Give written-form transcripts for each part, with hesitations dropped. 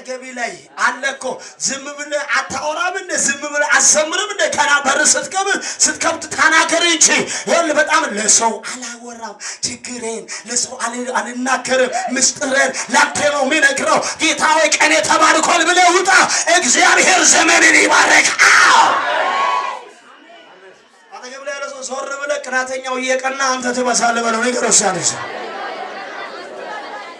አጠገቢ ላይ አለኮ ዝም ብለህ አታወራም እንደ ዝም ብለህ አሰምርም እንደ ከና በር ስትከብት ተናገር እንጂ ይኸውልህ በጣም ለሰው አላወራም ችግሬን ለሰው አልናገርም ምስጢሬን ላንተ ነው የሚነግረው ጌታ ሆይ ቀኔ ተባርኳል ብለህ ውጣ እግዚአብሔር ዘመንን ይባርካል አጠገብ ላይ ያለ ሰው ዞር ብለህ ቅናተኛው እየቀና አንተ ትበሳለህ በለው ንገረው ሲያለሽ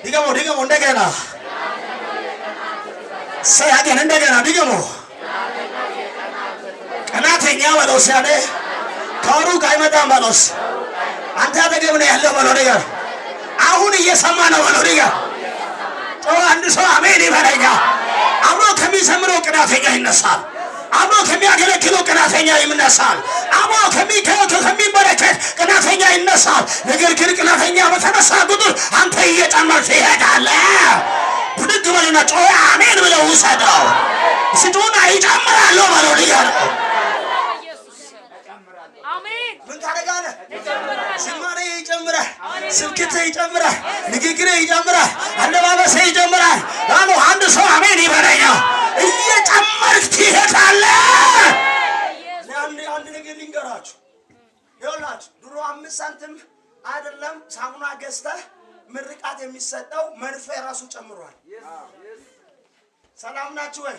ድገሞ እንደገና ሰያገን እንደገና ድገሞ ቅናተኛ በለው ሲያለ ከሩቅ አይመጣም በለውስ አንተ አጠገብ ነው ያለው በለው ነገር አሁን እየሰማ ነው በለው ነገር አንድ ሰው አሜን ይበለኛ አብሮ ከሚዘምረው ቅናተኛ ይነሳል አብሮ ከሚያገለግለው ቅናተኛ ይነሳል አብሮ ከሚበረከት ቅናተኛ ይነሳል ነገር ግን ቅናተኛ በተነሳ ቁጥር አንተ እየጨመርክ ትሄዳለህ ብድግ በልና ጮህ አሜን ብለው ውሰደው ስጡና ይጨምራል በለው ነገር አሜን ምን ታደርጋለህ ዝማሬ ይጨምራል ስብከት ይጨምራል ንግግር ይጨምራል አለባበስ ይጨምራል አሎ አንድ ሰው አሜን ይበለኛ እየጨመርክ ትሄዳለህ አንድ ነገር ልንገራችሁ ይኸውላችሁ ድሮ 5 ሳንቲም አይደለም ሳሙና ገዝተህ ምርቃት የሚሰጠው መርፌ ራሱ ጨምሯል ሰላም ናችሁ ወይ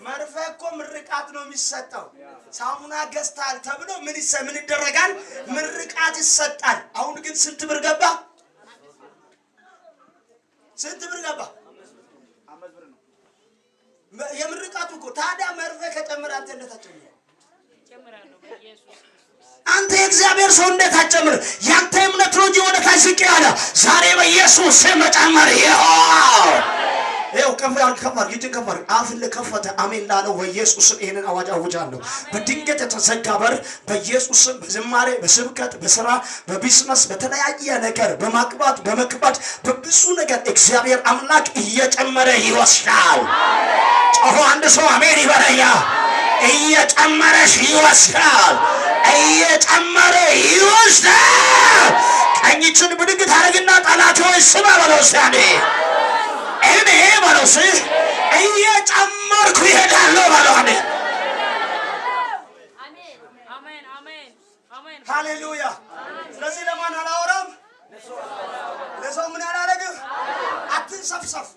መርፌ እኮ ምርቃት ነው የሚሰጠው ሳሙና ገዝታል ተብሎ ምን ይደረጋል ምርቃት ይሰጣል አሁን ግን ስንት ብር ገባ የምርቃቱ እኮ ታዲያ መርፌ ከጨመረ አንተ እንደታጨመረ ጨምራለሁ በኢየሱስ አንተ የእግዚአብሔር ሰው እንደታጨመረ ያንተ እምነት ነው እንጂ ወደ ታች ዝቅ ያለ ዛሬ በኢየሱስ ስም መጨመር ይኸው ከፈር ይተከፈር አፍን ለከፈተ አሜን ላለው በኢየሱስ ስም ይሄንን አዋጅ አውጃለሁ በድንገት የተዘጋ በር በኢየሱስ ስም በዝማሬ በስብከት በስራ በቢዝነስ በተለያየ ነገር በማቅባት በመክባት በብዙ ነገር እግዚአብሔር አምላክ እየጨመረ ይወስዳል ጮሆ አንድ ሰው አሜን ይበለኛ እየጨመረሽ ይወስዳል እየጨመረ ይወስዳል ቀኝችን ብድግ ታረግና ጠላት ሆይ ስማ በለው ሲያኔ እኔ በለውስ እየጨመርኩ ይሄዳለሁ በለው አሜን አሜን ሃሌሉያ ስለዚህ ለማን አላወራም ለሰው ምን አላረግም አትንሰፍሰፍ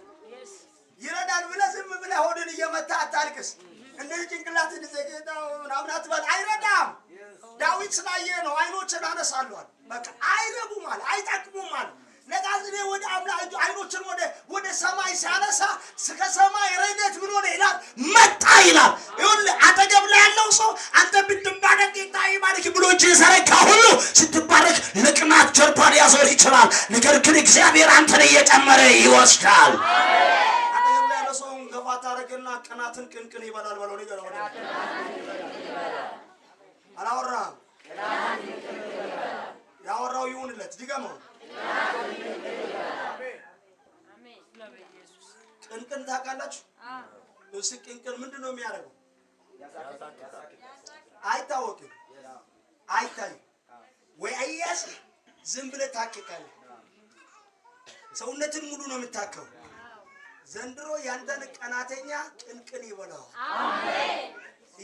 ይረዳል ብለህ ዝም ብለህ ሆድን እየመታ አታልቅስ እንደዚህ ጭንቅላትን ዘጌታው ምናምን አትበል አይረዳም ዳዊት ስላየ ነው አይኖችን አነሳለዋል በቃ አይረቡም አለ አይጠቅሙም አለ ለጋዝኔ ወደ አምላክ አይኖችን ወደ ሰማይ ሲያነሳ ከሰማይ ረድኤት ምን ሆነ ይላል መጣ ይላል ይሁን አጠገብ ላይ ያለው ሰው አንተ ብትባረክ ጌታ ይባርክ ብሎ እጅ ዘረጋ ሁሉ ስትባረክ ለቅናት ጀርባን ያዞር ይችላል ነገር ግን እግዚአብሔር አንተን እየጨመረ ይወስዳል አጠገብ ላይ ያለው ሰው ገፋ ታረግና ቅናትን ቅንቅን ይበላል በለው ነገር ወደ አላወራም ያወራው ይሁንለት ድገመው አሜን ለኢየሱስ ቅንቅን ታውቃላችሁ እሱ ቅንቅን ምንድነው የሚያደርገው አይታወቅም አይታይ ወይ አያስ ዝም ብለህ ታከካለህ ሰውነትን ሙሉ ነው የምታከው ዘንድሮ ያንተን ቀናተኛ ቅንቅን ይበላው አሜን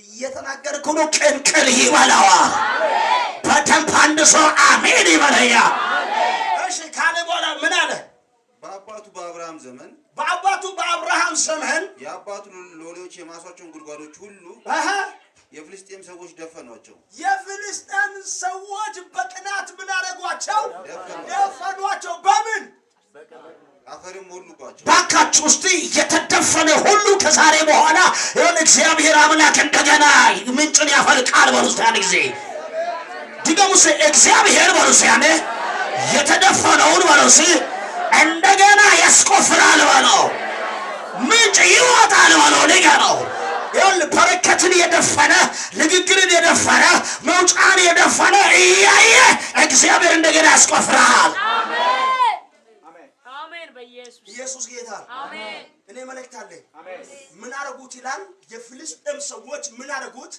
እየተናገርኩ ነው ቅንቅን ይበላው አሜን በደንብ አንድ ሰው አሜን ይበለኛ እሺ ካለ በኋላ ምን አለ በአባቱ በአብርሃም ዘመን የአባቱ ሎሌዎች የማሷቸውን ጉድጓዶች ሁሉ የፍልስጤም ሰዎች ደፈኗቸው የፍልስጤም ሰዎች በቅናት ምን አደረጓቸው ደፈኗቸው በምን አፈርም ሞሉባቸው ባካችሁ እስቲ የተደፈነ ሁሉ ከዛሬ በኋላ ይሁን እግዚአብሔር አምላክ እንደገና ምንጭን ያፈልቃል በሩስያን ጊዜ ድገሙስ እግዚአብሔር በሩስያን የተደፈነውን በሩስ እንደገና ያስቆፍራል በለው ምንጭ ይወጣል በለው ንገረው ይሁን በረከትን የደፈነ ንግግርን የደፈነ መውጫን የደፈነ እያየ እግዚአብሔር እንደገና ያስቆፍራል ኢየሱስ ጌታ አሜን እኔ መልእክት አለኝ አሜን ምን አረጉት ይላል የፍልስጤም ሰዎች ምን አረጉት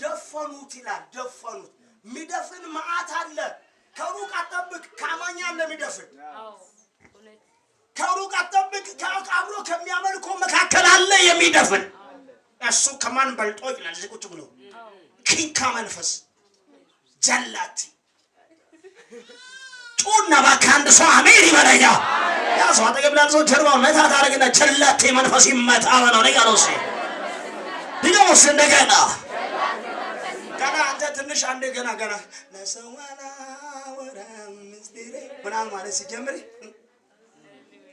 ደፈኑት ይላል ደፈኑት ሚደፍን መዓት አለ ከሩቅ አጠብቅ ካማኛ ለሚደፍን አዎ ከሩቅ አጠብቅ ከአብሮ ከሚያመልኩ የሚደፍን እሱ ከማን በልጦ ይላል እዚህ ቁጭ ብሎ ኪንካ መንፈስ ጀላቲ ጩና ባካንድ ሰው አሜን ይበለኛ ያ ሰው አጠገብ ላል ሰው ጀርባው መታ ታረግና ጀላቲ መንፈስ ይመታ ነው ነገሮስ ዲጋውስ እንደገና ገና አንተ ትንሽ አንዴ ገና ለሰዋላ ወራም ምስጢሬ ምናምን ማለት ሲጀምር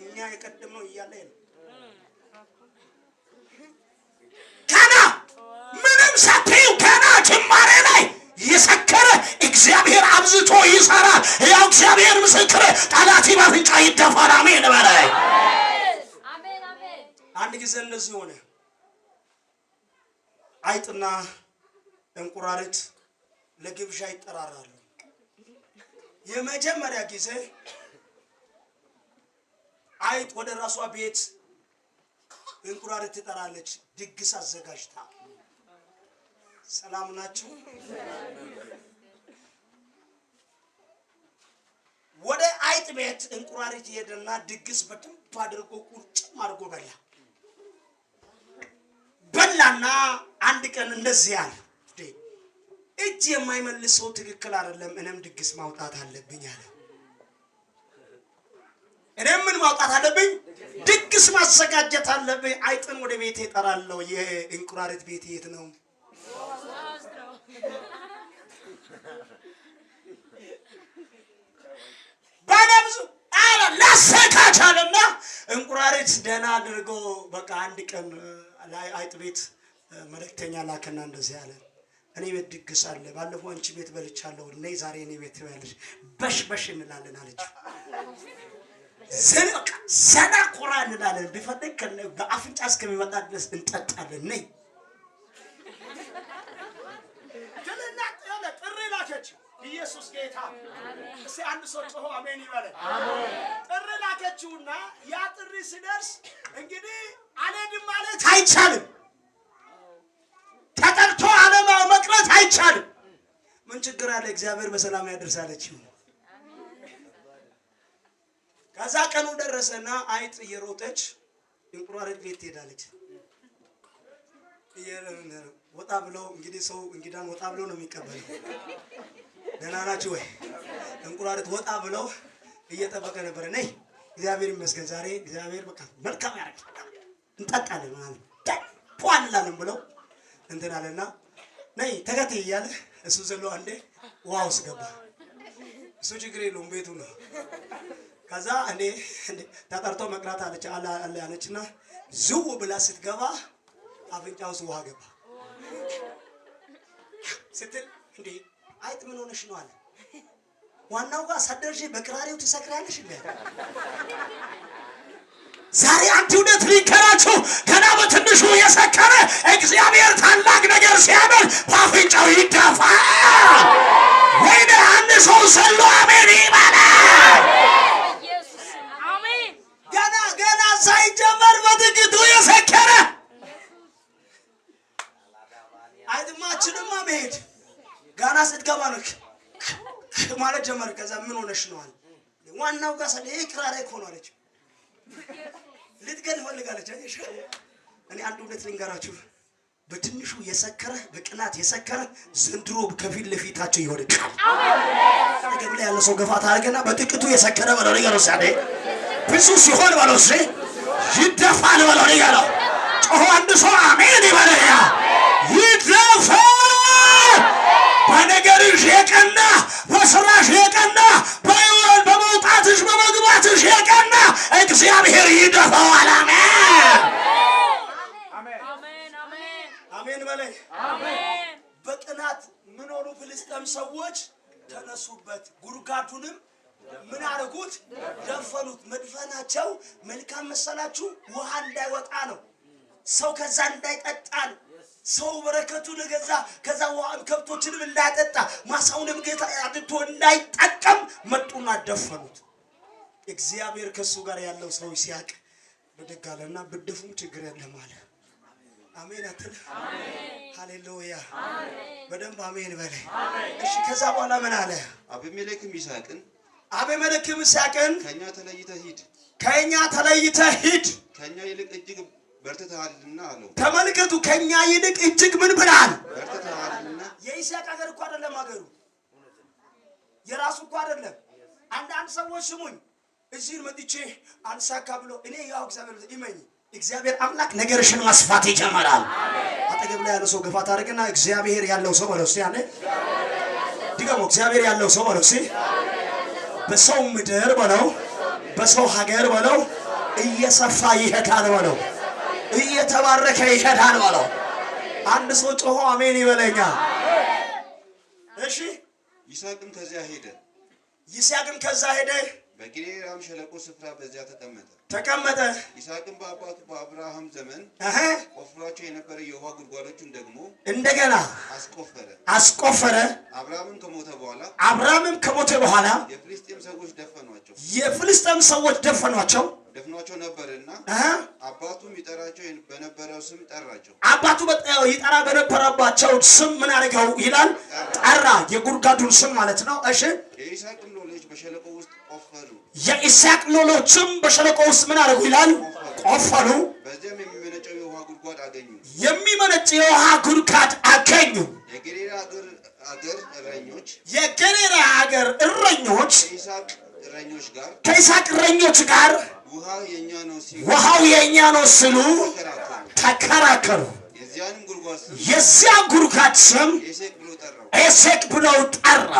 እኛ የቀደመው እያለ ነው ገና ምንም ሳትዩ ገና ጅማሬ ላይ የሰከረ እግዚአብሔር አብዝቶ ይሰራ ያው እግዚአብሔር ምስክር ጠላት ባፍንጫ ይደፋል አሜን በላይ አሜን አሜን አንድ ጊዜ እንደዚህ ሆነ አይጥና እንቁራሪት ለግብዣ ይጠራራሉ የመጀመሪያ ጊዜ አይጥ ወደ ራሷ ቤት እንቁራሪት ትጠራለች ድግስ አዘጋጅታ ሰላም ናችሁ ወደ አይጥ ቤት እንቁራሪት ሄደና ድግስ በደንብ አድርጎ ቁርጭም አድርጎ በላና አንድ ቀን እንደዚህ ያለ እጅ የማይመልሰው ትክክል አይደለም እኔም ድግስ ማውጣት አለብኝ አለ እኔም ምን ማውጣት አለብኝ ድግስ ማዘጋጀት አለብኝ አይጥን ወደ ቤቴ እጠራለሁ የእንቁራሪት ቤት የት ነው ባለብዙ አለ ለሰካቻለና እንቁራሪት ደና አድርጎ በቃ አንድ ቀን ላይ አይጥ ቤት መልእክተኛ ላከና እንደዚህ ያለ እኔ ቤት ድግስ አለ ባለፈው አንቺ ቤት በልቻለሁ ነይ ዛሬ እኔ ቤት ትበያለሽ በሽ እንላለን አለች ዘና ቆራ እንላለን ቢፈልግ በአፍንጫ እስከሚመጣ ድረስ እንጠጣለን ነይ ከለና ጥሪ ላከች ኢየሱስ ጌታ እስቲ አንድ ሰው ጮሆ አሜን ይበል አሜን ጥሪ ላከችውና ያ ጥሪ ሲደርስ እንግዲህ አለድም ማለት አይቻልም ተጠርቶ ዓለማው መቅረት አይቻልም ምን ችግር አለ እግዚአብሔር በሰላም ያደርሳለችው ከዛ ቀኑ ደረሰና አይጥ እየሮጠች እንቁራሪት ቤት ትሄዳለች ወጣ ብሎ እንግዲህ ሰው እንግዳን ወጣ ብሎ ነው የሚቀበለው ደህና ናችሁ ወይ እንቁራሪት ወጣ ብሎ እየጠበቀ ነበር ነይ እግዚአብሔር ይመስገን ዛሬ እግዚአብሔር በቃ መልካም ያደርጋል እንጠጣለን ማለት ጧንላለን ብሎ እንትን አለና ነይ ተከታይ እያለ እሱ ዘሎ አንዴ ዋውስ ገባ እሱ ችግር የለውም ቤቱ ነው ከዛ እንዴ ተጠርቶ መቅራት አለች አለ ያለችና ዝው ብላ ስትገባ አፍንጫው ውሃ ገባ ስትል እንዴ አይጥ ምን ሆነሽ ነው አለ ዋናው ጋር ሳደርሽ በቅራሪው ትሰክራለሽ እንዴ ዛሬ አንተ እውነት ሊከራችሁ ገና በትንሹ የሰከረ እግዚአብሔር ታላቅ ነገር ሲያደርግ በአፍንጫው ይደፋ ወይኔ አንድ ሰው ዘሎ አሜን ይበላል ኢየሱስ አሜን ገና ሳይጀመር በጥቂቱ የሰከረ አይጥማችንም መሄድ ጋና ስትገባ ነው ማለት ጀመር ከዛ ምን ሆነሽ ነው አለ ዋናው ጋር ሰለ ይቅራራ ይኮን አለች ልትገል ፈልጋለች አይሽ እኔ አንድ ሁለት ልንገራችሁ በትንሹ የሰከረ በቅናት የሰከረ ዘንድሮ ከፊት ለፊታቸው ይወድቃል አሜን ገበለ ያለ ሰው ገፋ ታርገና በጥቂቱ የሰከረ ባለው ነገር ወሰደ ብዙ ሲሆን ባለው ይደፋል ባለው ነገር ጮህ አንድ ሰው አሜን ይበለያ ይደፋ በነገርሽ የቀና በስራሽ የቀና በይወል በመውጣትሽ በመግባትሽ የቀና እግዚአብሔር ይደፋዋል አሜን አሜን አሜን አሜን በላይ አሜን በቅናት ምን ሆኑ ፍልስጤም ሰዎች ተነሱበት ጉርጋቱንም ምን አረጉት ደፈኑት መድፈናቸው መልካም መሰላችሁ ውሃ እንዳይወጣ ነው ሰው ከዛ እንዳይጠጣ ነው ሰው በረከቱን ገዛ ከዛ ከብቶችንም እንዳይጠጣ ማሳውንም ጌታ አድቶ እንዳይጠቀም መጡና ደፈኑት እግዚአብሔር ከሱ ጋር ያለው ሰው ሲያቅ በደጋለና በደፉም ችግር የለም አለ አሜን አትል አሜን ሃሌሉያ አሜን በደንብ አሜን በለ እሺ ከዛ በኋላ ምን አለ አቤሜሌክም ይስሐቅን ከኛ ተለይተህ ሂድ ከኛ ይልቅ በርትተሃልና አለው። ተመልከቱ፣ ከኛ ይልቅ እጅግ ምን ብለሃል? በርትተሃልና። የይስሐቅ ሀገር እኮ አይደለም ሀገሩ፣ የራሱ እኮ አይደለም። አንዳንድ ሰዎች ስሙኝ፣ እዚህ መጥቼ አንሳካ ብሎ እኔ ያው እግዚአብሔር አምላክ ነገርሽን ማስፋት ይጀምራል። አጠገብ ላይ ያለው ሰው ገፋ ታርግና እግዚአብሔር ያለው ሰው በለው እስቲ ያኔ ድገሞ እግዚአብሔር ያለው ሰው በለው እስቲ በሰው ምድር በለው በሰው ሀገር በለው እየሰፋ ይሄዳል በለው እየተባረከ ይሄዳል በለው። አንድ ሰው ጮሆ አሜን ይበለኛ። እሺ ይስሐቅም ከዚያ ሄደ። ይስሐቅም ከዛ ሄደ። በጌራራም ሸለቆ ስፍራ በዚያ ተቀመጠ። ይስሐቅም በአባቱ በአብርሃም ዘመን ቆፍሯቸው የነበረ የውሃ ጉድጓዶችን ደግሞ እንደገና አስቆፈረ። አብርሃምም ከሞተ በኋላ የፍልስጤም ሰዎች ደፈኗቸው ነበርና አባቱም ይጠራቸው በነበረው ስም ጠራቸው። አባቱ ይጠራ በነበረባቸው ስም ምን አደረገው ይላል? ጠራ። የጉድጓዱን ስም ማለት ነው። እሺ የይስሐቅም ሎሌዎች በሸለቆ ውስጥ ቆፈሩ። የይስሐቅ ሎሌዎችም በሸለቆ ውስጥ ምን አደረጉ ይላል? ቆፈሩ። በዚያም የሚመነጨው የውሃ ጉድጓድ አገኙ። የሚመነጭ የውሃ ጉድጓድ አገኙ። የጌራራ ሀገር እረኞች ከይስሐቅ እረኞች ጋር ውሃው የኛ ነው ሲሉ ተከራከሩ። የዚያን ጉድጓድ ስም ኤሴቅ ብለው ጠራ።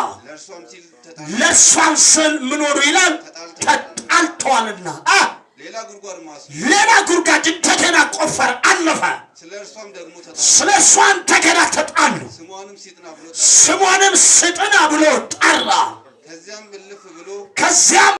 ለእርሷም ስል ምን ሆኑ ይላል? ተጣልተዋልና ሌላ ጉድጓድ እንደገና ቆፈር አለፈ። ስለ እርሷም እንደገና ተጣሉ። ስሟንም ስጥና ብሎ ጠራ። ከዚያም